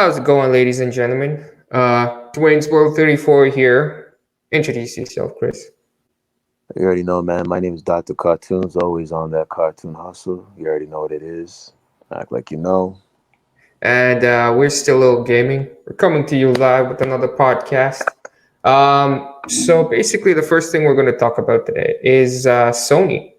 How's it going, ladies and gentlemen? Duanesworld34 here. Introduce yourself, Chris. You already know, man. My name is DoctaCartoonz, always on that cartoon hustle. You already know what it is. Act like you know. And we're still Little Gaming. We're coming to you live with another podcast. So basically, the first thing we're going to talk about today is Sony.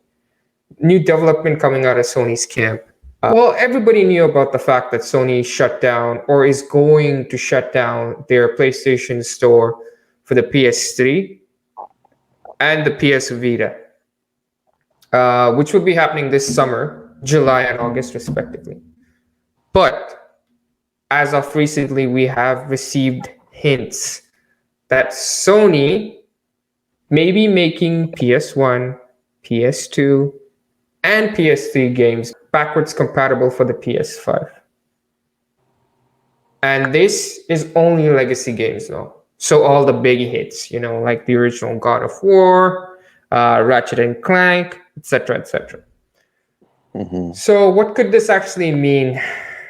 New development coming out of Sony's camp. Well, everybody knew about the fact that Sony shut down or is going to shut down their PlayStation Store for the PS3 and the PS Vita, which will be happening this summer, July and August, respectively. But as of recently, we have received hints that Sony may be making PS1, PS2, and PS3 games backwards compatible for the PS5. And this is only legacy games though. So all the big hits, like the original God of War, Ratchet and Clank, etc., etc. So what could this actually mean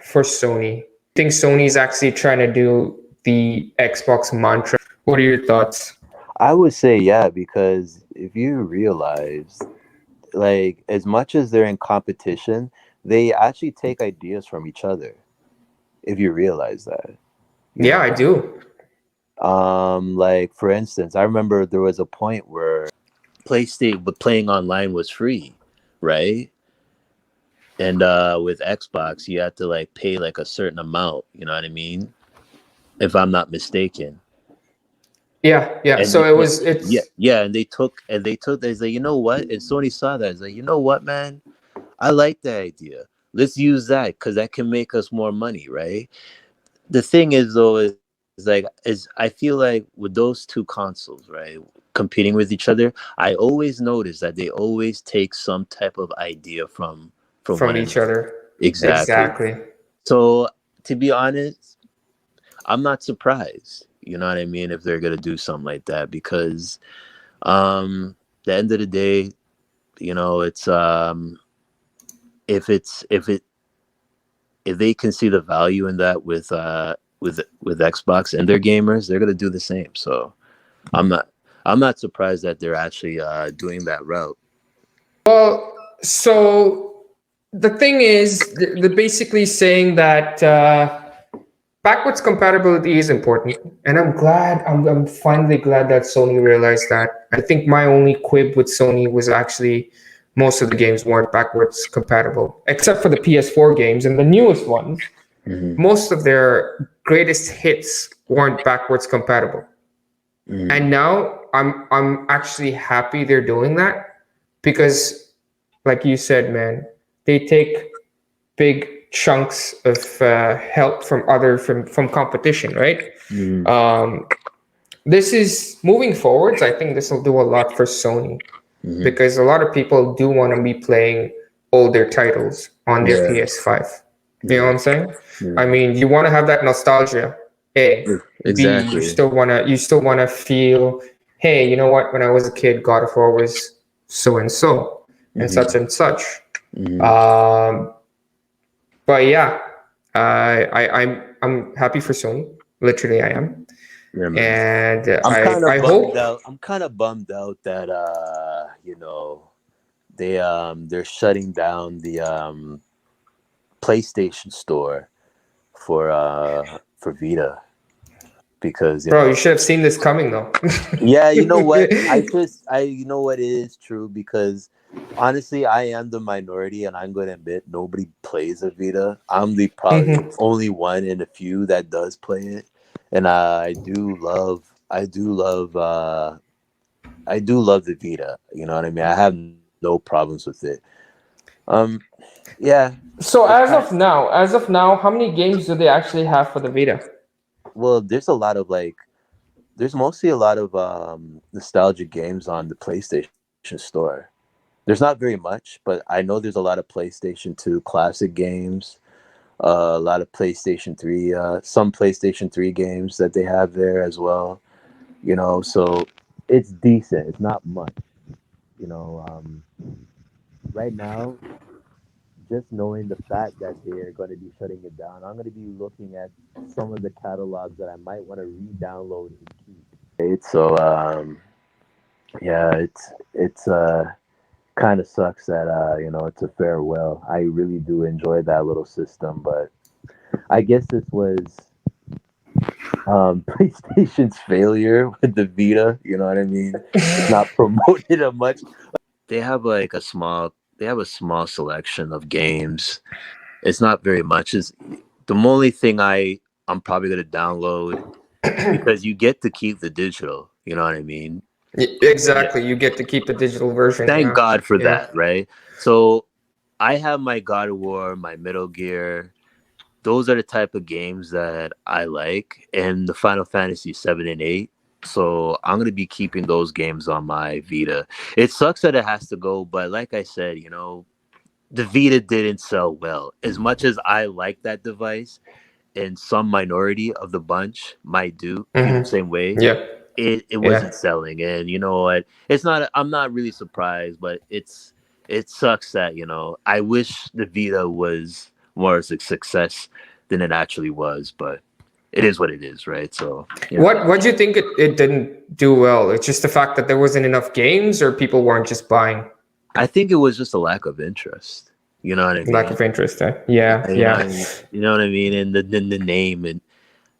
for Sony? I think Sony's actually trying to do the Xbox mantra. What are your thoughts? I would say, yeah, because if you realize, like, as much as they're in competition, they actually take ideas from each other. If you realize that. Yeah, I do. Like, for instance, I remember there was a point where PlayStation, but playing online was free, right? And with Xbox, you have to like pay like a certain amount. You know what I mean? If I'm not mistaken. Yeah. And So it's yeah. And they took. They like, you know what? And Sony saw that. It's like, you know what, man? I like that idea. Let's use that because that can make us more money, right? The thing is, though, is I feel like with those two consoles, right, competing with each other, I always notice that they always take some type of idea from from one each another. other. Exactly. Exactly. So to be honest, I'm not surprised. You know what I mean? If they're gonna do something like that, because the end of the day, it's if it's if they can see the value in that with Xbox and their gamers, they're gonna do the same. So I'm not surprised that they're actually doing that route. Well, so the thing is, they're basically saying that backwards compatibility is important, and I'm finally glad that Sony realized that. I think my only quib with Sony was actually most of the games weren't backwards compatible, except for the PS4 games and the newest ones. Most of their greatest hits weren't backwards compatible. And now I'm actually happy they're doing that because, like you said, man, they take big chunks of help from competition, right? This is moving forwards. I think this will do a lot for Sony because a lot of people do want to be playing older titles on their PS5. You know what I'm saying? I mean, you want to have that nostalgia. A, B, Exactly. you still wanna feel, hey, you know what? When I was a kid, God of War was so and so and such and such. But yeah, I'm happy for Sony. Literally, I am. Yeah, man. And I'm I hope. kind of bummed out that they're shutting down the PlayStation Store for Vita because Bro, you should have seen this coming though. Yeah, you know what? You know what, it is true because honestly, I am the minority, and I'm going to admit nobody plays a Vita. I'm the probably only one in a few that does play it, and I do love the Vita. You know what I mean? I have no problems with it. Yeah. So as of now, how many games do they actually have for the Vita? Well, there's mostly a lot of nostalgic games on the PlayStation Store. There's not very much, but I know there's a lot of PlayStation 2 classic games, a lot of PlayStation 3, some PlayStation 3 games that they have there as well. So it's decent. It's not much. Right now, just knowing the fact that they're going to be shutting it down, I'm going to be looking at some of the catalogs that I might want to re-download and keep. Right? So yeah, it's kind of sucks that it's a farewell. I really do enjoy that little system, but I guess this was PlayStation's failure with the Vita. You know what I mean? Not promoted it much. They have like a small selection of games. It's not very much. Is the only thing I'm probably gonna download because you get to keep the digital. You know what I mean? Exactly. You get to keep the digital version. Thank Yeah. God for Yeah. that, right? So I have my God of War, my Metal Gear. Those are the type of games that I like, and the Final Fantasy 7 and 8. So I'm gonna be keeping those games on my Vita. It sucks that it has to go, but like I said, the Vita didn't sell well. As much as I like that device, and some minority of the bunch might feel the same way. Yeah. It wasn't selling, and you know what? It's not. I'm not really surprised, but it sucks that I wish the Vita was more of a success than it actually was, but it is what it is, right? So What do you think it didn't do well? It's just the fact that there wasn't enough games, or people weren't just buying. I think it was just a lack of interest. You know what I mean? Lack of interest. Yeah. Yeah. You know what I mean? And the name, and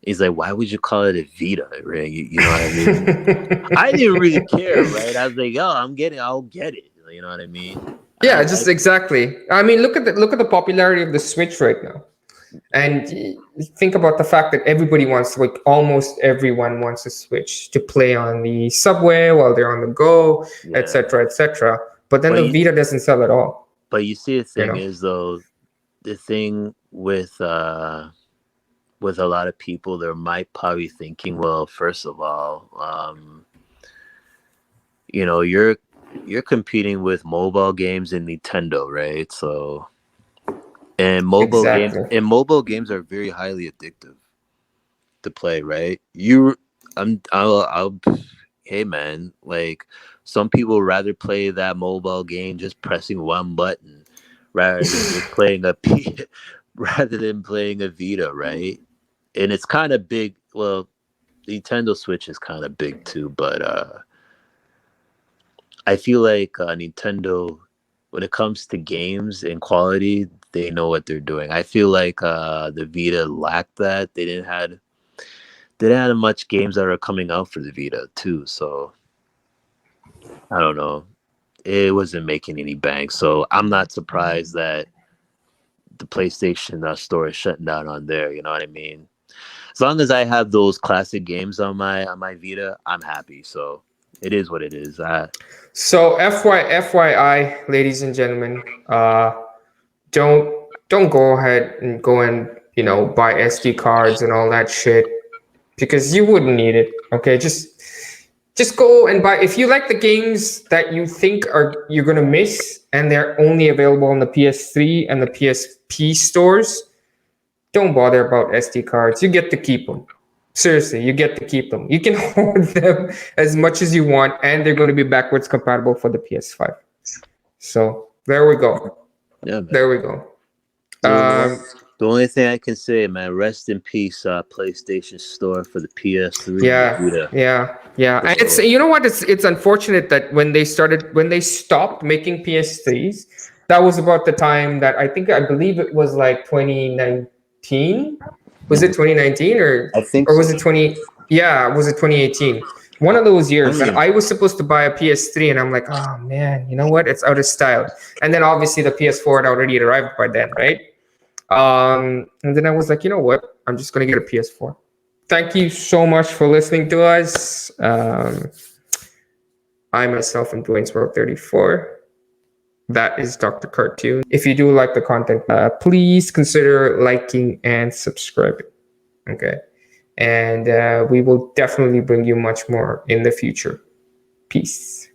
he's like, why would you call it a Vita, right? You know what I mean? I didn't really care, right? I was like, oh, I'll get it. You know what I mean? Yeah, exactly. I mean, look at the popularity of the Switch right now, and think about the fact that almost everyone wants a Switch to play on the subway while they're on the go, etc., etc. But then the Vita doesn't sell at all. But you see, the thing is, though, the thing with a lot of people, they might probably thinking, well, first of all, you're competing with mobile games and Nintendo, right? So, and mobile games are very highly addictive to play, right? Hey man, like some people rather play that mobile game just pressing one button rather than just playing rather than playing a Vita, right? And it's kind of big. Well, Nintendo Switch is kind of big too, but I feel like Nintendo, when it comes to games and quality, they know what they're doing. I feel like the Vita lacked that. They didn't have much games that are coming out for the Vita too. So I don't know. It wasn't making any bank. So I'm not surprised that the PlayStation store is shutting down on there. You know what I mean? As long as I have those classic games on my Vita, I'm happy. So it is what it is. So FYI, ladies and gentlemen, don't go ahead and buy SD cards and all that shit, because you wouldn't need it. Okay, just go and buy. If you like the games that you think you're gonna miss and they're only available on the PS3 and the PSP stores, don't bother about SD cards. You get to keep them. Seriously, you get to keep them. You can hoard them as much as you want, and they're going to be backwards compatible for the PS5. So there we go. Yeah, man. There we go. The only thing I can say, man, rest in peace, PlayStation Store for the PS3. Yeah. And it's what? It's unfortunate that when they stopped making PS3s, that was about the time that I believe it was like 2019. Was it 2019 or was it 20? Yeah, was it 2018? One of those years. And I was supposed to buy a PS3, and I'm like, oh man, you know what? It's out of style. And then obviously the PS4 had already arrived by then, right? And then I was like, you know what? I'm just gonna get a PS4. Thank you so much for listening to us. I myself am Duanesworld34. That is Dr. Cartoon. If you do like the content, please consider liking and subscribing. Okay. And we will definitely bring you much more in the future. Peace.